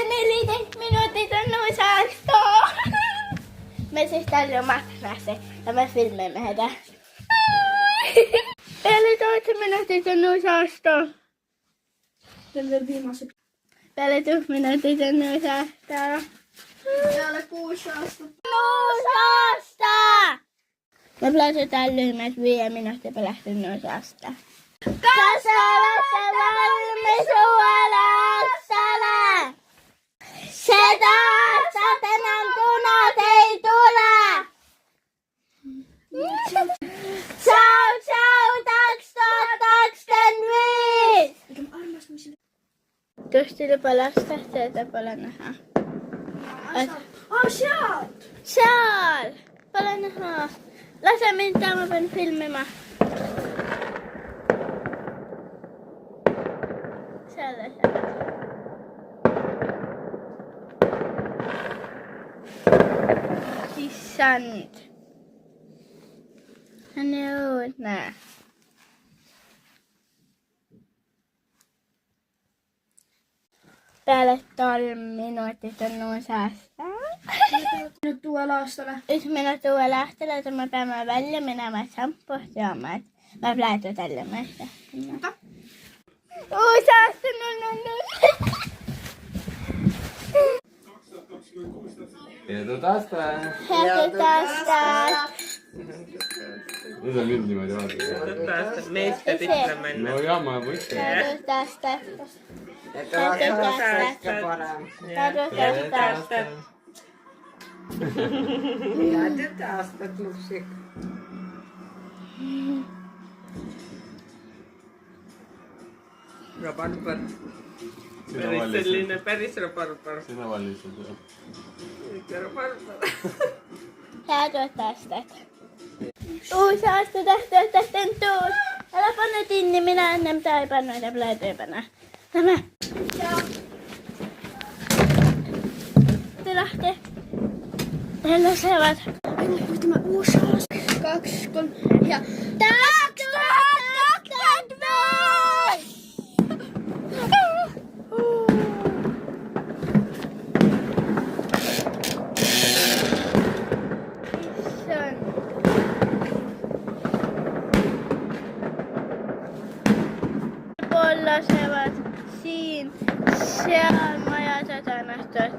14 minuutit on nuusaasto. Me siis tällä Maknassa ja me filmimme heitä. 14 minuutit on nuusaasto. Tällä viimeiset. 14 minuutit on nuusaasto. Täällä 6 aastat. Nuusasta! Me pelataan lyhyemmät 5 minuuttia pelähty nuusasta. Kasvalassa valmis uolastalla. Se taas satenan punat ei tule. Ciao, ciao, 2025! Tustille palasta, teitä pala nähdä. Sieltä! Seal! Pala nähdä. Lase minä mä pen filmima. Siellä. Sisant. Hän on nää. Päälle 3 minuutit on nuusasta. Nyt tuo laastolle. Jos minä tuon lähteellä, että mä päämään välillä menemään shampoohjaamaan. Mä pläytän tälle meistä. Mutta? Nuusasta, Edu tästä! Heitä tästä. Nyt on nyt niimoodi vaadata. Tästä meistä pitää mennä. No jaa, mä võin. Heitä tästä. Että on ehkä parempi. Heitä tästä. Ja tästä tusik. Raparpar. Sinä Päris raparpar. Sinä valitsit jo. Raparpar. Heitä tästä. Nuusasta tästä tuus. Älä panna tinni, minä ennen tai pannoita pläytöipänä. Tämä. Se lähtee. Heillä sevat. Tämä uusi aasta. 2, 3 ja... 2025. Sevat siin. Siellä maja tätä nähtöä.